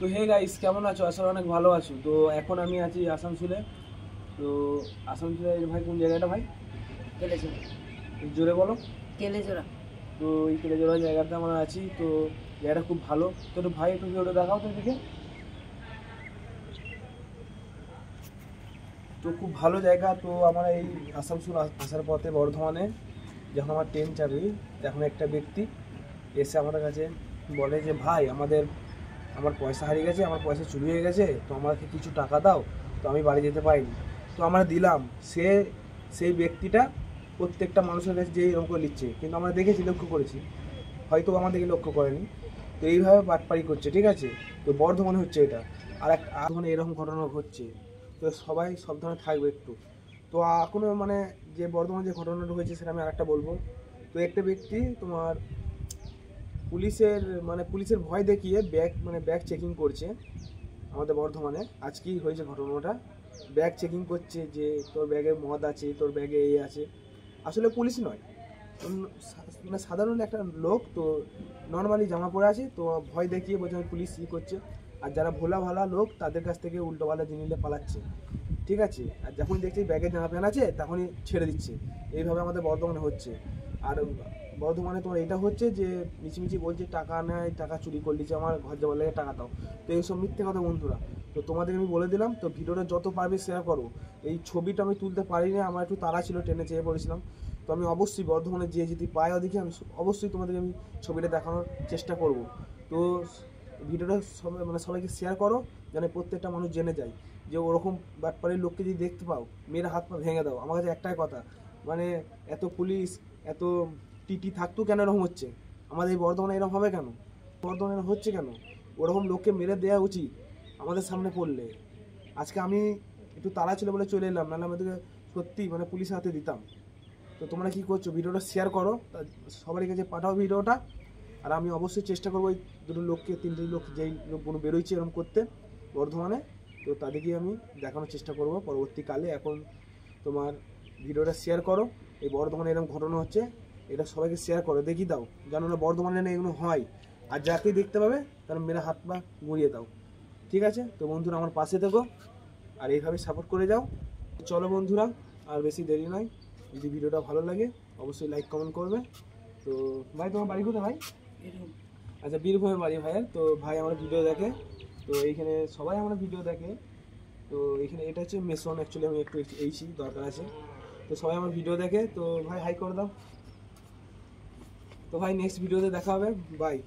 তো hey guys, কেমন আছো? আসলে অনেক ভালো আছো। তো এখন আমি আছি আসানসোলে। তো আসানসোলে ভাই কোন জায়গাটা ভাই? কেলেজোড়া। জোরে বলো। কেলেজোড়া। তো এই কেলেজোড়া জায়গাতে আমরা আছি। তো জায়গাটা খুব ভালো। তো একটু ভাই একটু ভিডিওটা দেখাও তো এদিকে। তো খুব ভালো জায়গা। তো আমরা এই আসানসোল আসার পথে বর্ধমানে যখন আমার ট্রেন চাপি, তখন একটা ব্যক্তি এসে আমাদের কাছে বলে যে ভাই আমার পয়সা হারিয়ে গেছে, আমার পয়সা চুরি হয়ে গেছে, তো আমাকে কিছু টাকা দাও। তো আমি বাড়ি যেতে পারিনি। তো আমরা দিলাম। সেই ব্যক্তিটা প্রত্যেকটা মানুষের কাছে যে এরকম করে নিচ্ছে, কিন্তু আমরা দেখেছি, লক্ষ্য করেছি, হয়তো আমাদেরকে লক্ষ্য করেনি। তো এইভাবে বাটপারি করছে, ঠিক আছে? তো বর্ধমানে হচ্ছে এটা। আর ধরনের এরকম ঘটনা ঘটছে। তো সবাই সব ধরনের থাকবে একটু। তো এখনও মানে যে বর্ধমানে যে ঘটনাটা হয়েছে সেটা আমি আরেকটা বলবো। তো একটা ব্যক্তি তোমার পুলিশের ভয় দেখিয়ে ব্যাগ চেকিং করছে আমাদের বর্ধমানে। আজকেই হয়েছে ঘটনাটা। ব্যাগ চেকিং করছে যে তোর ব্যাগে মদ আছে, তোর ব্যাগে এই আছে। আসলে পুলিশ নয়, মানে সাধারণ একটা লোক। তো নর্মালি জামা পরে আছে, তো ভয় দেখিয়ে বলছে আমি পুলিশ করছে। আর যারা ভোলা ভালা লোক তাদের কাছ থেকে উল্টোপাল্টা জিনিস নিয়ে পালাচ্ছে, ঠিক আছে? আর যখনই দেখছি ব্যাগে জামা প্যান্ট আছে তখনই ছেড়ে দিচ্ছে। এইভাবে আমাদের বর্ধমানে হচ্ছে। আর বর্ধমানে তোমার এটা হচ্ছে যে মিছিমিছি বলছে টাকা নেয়, টাকা চুরি করে দিচ্ছে, আমার ঘর যাওয়ার লেগে টাকা দাও। তো এইসব মিথ্যে কথা বন্ধুরা। তো তোমাদের আমি বলে দিলাম। তো ভিডিওটা যত পারবে শেয়ার করো। এই ছবিটা আমি তুলতে পারিনি, আমার একটু তাড়া ছিল, ট্রেনে চেয়ে পড়েছিলাম। তো আমি অবশ্যই বর্ধমানে যে যদি পাই ওদিকে আমি অবশ্যই তোমাদেরকে আমি ছবিটা দেখানোর চেষ্টা করব। তো ভিডিওটা সবাইকে শেয়ার করো, যেন প্রত্যেকটা মানুষ জেনে যায় যে ওরকম বাটপাড়ির লোককে যদি দেখতে পাও, মেয়েরা হাত পা ভেঙে দাও। আমার কাছে একটাই কথা, মানে এত পুলিশ, এত টিটি থাকতেও কেন এরকম হচ্ছে? আমাদের এই বর্ধমানে এরকম হবে কেন? বর্ধমানে এরকম হচ্ছে কেন? ওরকম লোককে মেরে দেওয়া উচিত আমাদের সামনে পড়লে। আজকে আমি একটু তাড়া ছিল বলে চলে এলাম, নাহলে আমাদেরকে সত্যি মানে পুলিশের হাতে দিতাম। তো তোমরা কী করছো? ভিডিওটা শেয়ার করো, সবার কাছে পাঠাও ভিডিওটা। আর আমি অবশ্যই চেষ্টা করবো ওই দুটো লোককে, তিনটে লোক, যেই লোকগুলো বেরোচ্ছে এরকম করতে বর্ধমানে, তো তাদেরকে আমি দেখানোর চেষ্টা করব পরবর্তীকালে। এখন তোমার ভিডিওটা শেয়ার করো। এই বর্ধমানে এরকম ঘটনা হচ্ছে, এটা সবাইকে শেয়ার করো, দেখিয়ে দাও যেন না বর্ধমানে না এগুলো হয়। আর যাকেই দেখতে পাবে তার মেরে হাত পা গুঁড়িয়ে দাও, ঠিক আছে? তো বন্ধুরা আমার পাশে থেকো আর এইভাবে সাপোর্ট করে যাও। চলো বন্ধুরা, আর বেশি দেরি নয়। যদি ভিডিওটা ভালো লাগে অবশ্যই লাইক কমেন্ট করবে। তো ভাই, তোমার বাড়ি কোথায় ভাই? আচ্ছা, বীরভূমের বাড়ি ভাইয়ের। তো ভাই আমার ভিডিও দেখে। তো এইখানে সবাই আমার ভিডিও দেখে। তো এখানে এটা হচ্ছে মেসন, অ্যাকচুয়ালি আমি একটু এইছি দরকার আছে। তো সবাই আমার ভিডিও দেখে। তো ভাই হাই করে দাও। তো ভাই নেক্সট ভিডিওতে দেখা হবে। বাই।